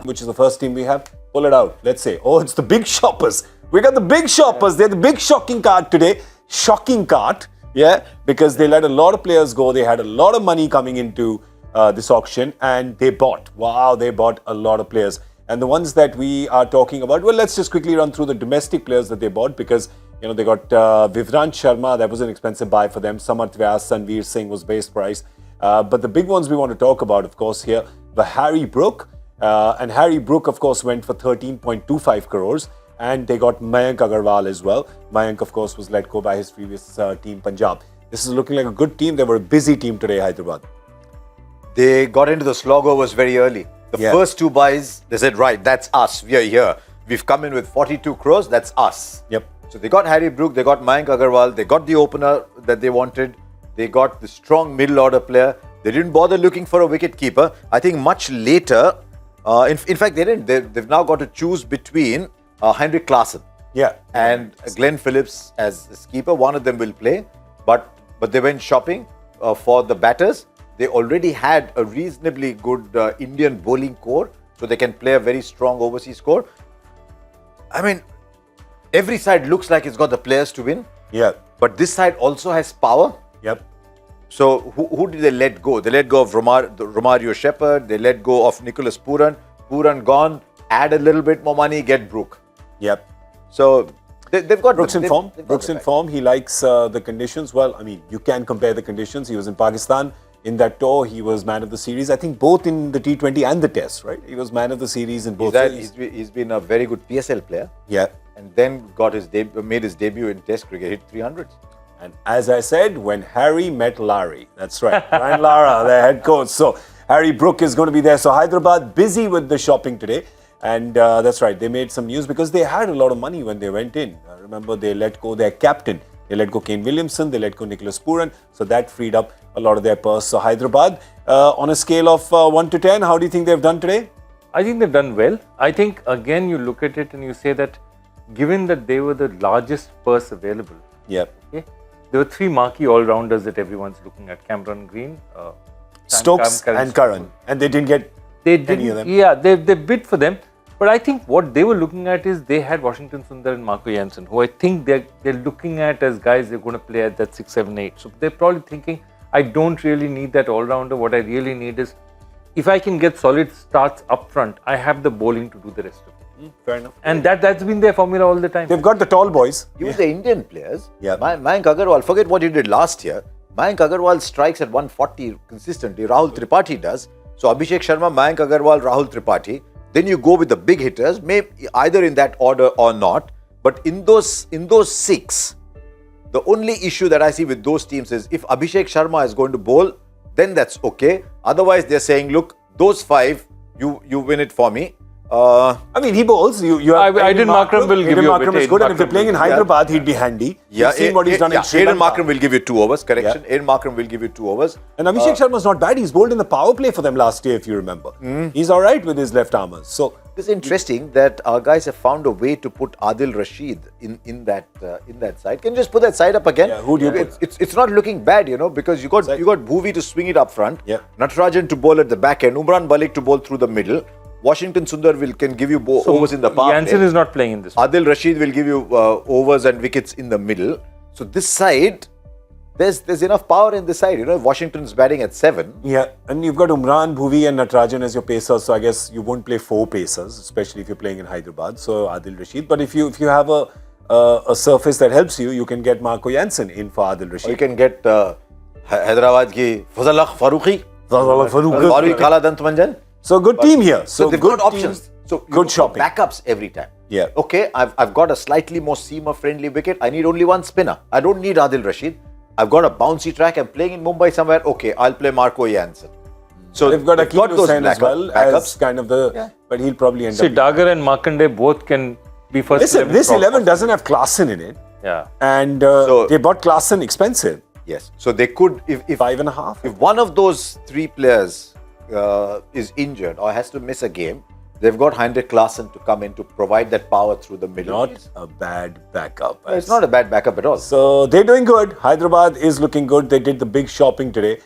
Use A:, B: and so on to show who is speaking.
A: which is the first team we have. Pull it out. Let's say, oh, it's the big shoppers. We got the big shoppers. They're the big shocking card today. Shocking card. Yeah, because they let a lot of players go. They had a lot of money coming into this auction and they bought. Wow, they bought a lot of players. And the ones that we are talking about, well, let's just quickly run through the domestic players that they bought because, you know, they got Vivrant Sharma. That was an expensive buy for them. Samarth Vyas, Sanveer Singh was base price. But the big ones we want to talk about, of course, here, the Harry Brook. And Harry Brook, of course, went for 13.25 crores. And they got Mayank Agarwal as well. Mayank, of course, was let go by his previous team, Punjab. This is looking like a good team. They were a busy team today, Hyderabad.
B: They got into the slog overs very early. The first two buys, they said, right, that's us. We are here. We've come in with 42 crores. That's us.
A: Yep.
B: So they got Harry Brook. They got Mayank Agarwal. They got the opener that they wanted. They got the strong middle order player. They didn't bother looking for a wicket keeper. I think much later, in fact, they didn't. They've now got to choose between Henrik Klaasen and Glenn Phillips as keeper. One of them will play, but they went shopping for the batters. They already had a reasonably good Indian bowling core, so they can play a very strong overseas core. I mean, every side looks like it's got the players to win.
A: Yeah.
B: But this side also has power.
A: Yep.
B: So who did they let go? They let go of Romario Shepherd. They let go of Nicholas Pooran. Pooran gone. Add a little bit more money, get Brook.
A: Yep.
B: So they've got
A: Brook's in form. Brook's in form. He likes the conditions. Well, I mean, you can compare the conditions. He was in Pakistan. In that tour, he was man of the series. I think both in the T20 and the Test, right? He was man of the series in both series.
B: He's been a very good PSL player.
A: Yeah.
B: And then made his debut in Test cricket, hit 300s.
A: And as I said, when Harry met Larry, that's right, Ryan Lara, the head coach. So Harry Brook is going to be there. So Hyderabad busy with the shopping today. And that's right, they made some news because they had a lot of money when they went in. Remember, they let go their captain. They let go Kane Williamson, they let go Nicholas Pooran. So that freed up a lot of their purse. So Hyderabad, on a scale of 1 to 10, how do you think they've done today?
C: I think they've done well. I think, again, you look at it and you say that given that they were the largest purse available,
A: Yeah.
C: okay, there were three marquee all-rounders that everyone's looking at. Cameron Green,
A: Stokes and Curran. And they didn't get any of them.
C: Yeah, they bid for them. But I think what they were looking at is they had Washington Sundar and Marco Jansen, who I think they're looking at as guys they're going to play at that 6, 7, 8. So they're probably thinking, I don't really need that all-rounder. What I really need is, if I can get solid starts up front, I have the bowling to do the rest of it.
A: Fair enough.
C: And that's been their formula all the time.
A: They've got the tall boys.
B: Even the Indian players,
A: Yeah.
B: Mayank Agarwal, forget what he did last year. Mayank Agarwal strikes at 140 consistently. Rahul Tripathi does. So Abhishek Sharma, Mayank Agarwal, Rahul Tripathi. Then you go with the big hitters, maybe either in that order or not. But in those 6, the only issue that I see with those teams is if Abhishek Sharma is going to bowl, then that's okay. Otherwise, they're saying, look, those 5, you win it for me.
A: I mean, he bowls. You have
C: Aiden Markram will give you a bit.
A: Markram is good. And if they're playing in Hyderabad, he'd be handy.
B: Yeah,
A: You've seen what he's done in Sri
B: Aiden
A: Lanka.
B: Markram will give you 2 overs. Correction. Aiden Markram will give you 2 overs.
A: And Abhishek Sharma's not bad. He's bowled in the power play for them last year, if you remember. He's all right with his left armers. So
B: it's interesting that our guys have found a way to put Adil Rashid in that side. Can you just put that side up again?
A: Yeah, who do you put?
B: It's not looking bad, because you got Bhuvi to swing it up front.
A: Yeah.
B: Natarajan to bowl at the back end. Umran Malik to bowl through the middle. Washington Sundar can give you overs in the power
C: Jansen
B: play.
C: is not playing in this one.
B: Adil Rashid will give you overs and wickets in the middle. So this side, there's enough power in this side. Washington's batting at 7.
A: yeah, and you've got Umran, Bhuvi and Natarajan as your pacers. So I guess you won't play 4 pacers, especially if you're playing in Hyderabad. So Adil Rashid. But if you have a surface that helps you, you can get Marco Jansen in for Adil Rashid.
B: Or you can get Hyderabad ki Fazal Farooqi. Farooqi Kala Dant Manjan.
A: So good team here.
B: So they've got options. So
A: good shopping.
B: Backups every time.
A: Yeah.
B: Okay, I've got a slightly more seamer-friendly wicket. I need only 1 spinner. I don't need Adil Rashid. I've got a bouncy track. I'm playing in Mumbai somewhere. Okay, I'll play Marco Jansen. So
A: they've got those as well
B: backups.
A: as kind of but he'll probably end
C: See,
A: up.
C: Dagar and Markande both can be first.
A: Listen, this 11 doesn't have Klaasen in it.
C: Yeah.
A: And they bought Klaasen expensive.
B: Yes. So they could, if
A: 5.5.
B: If one of those 3 players is injured or has to miss a game, they've got Henrik Klaasen to come in to provide that power through the middle.
A: Not a bad backup.
B: It's not a bad backup at all.
A: So they're doing good. Hyderabad is looking good. They did the big shopping today.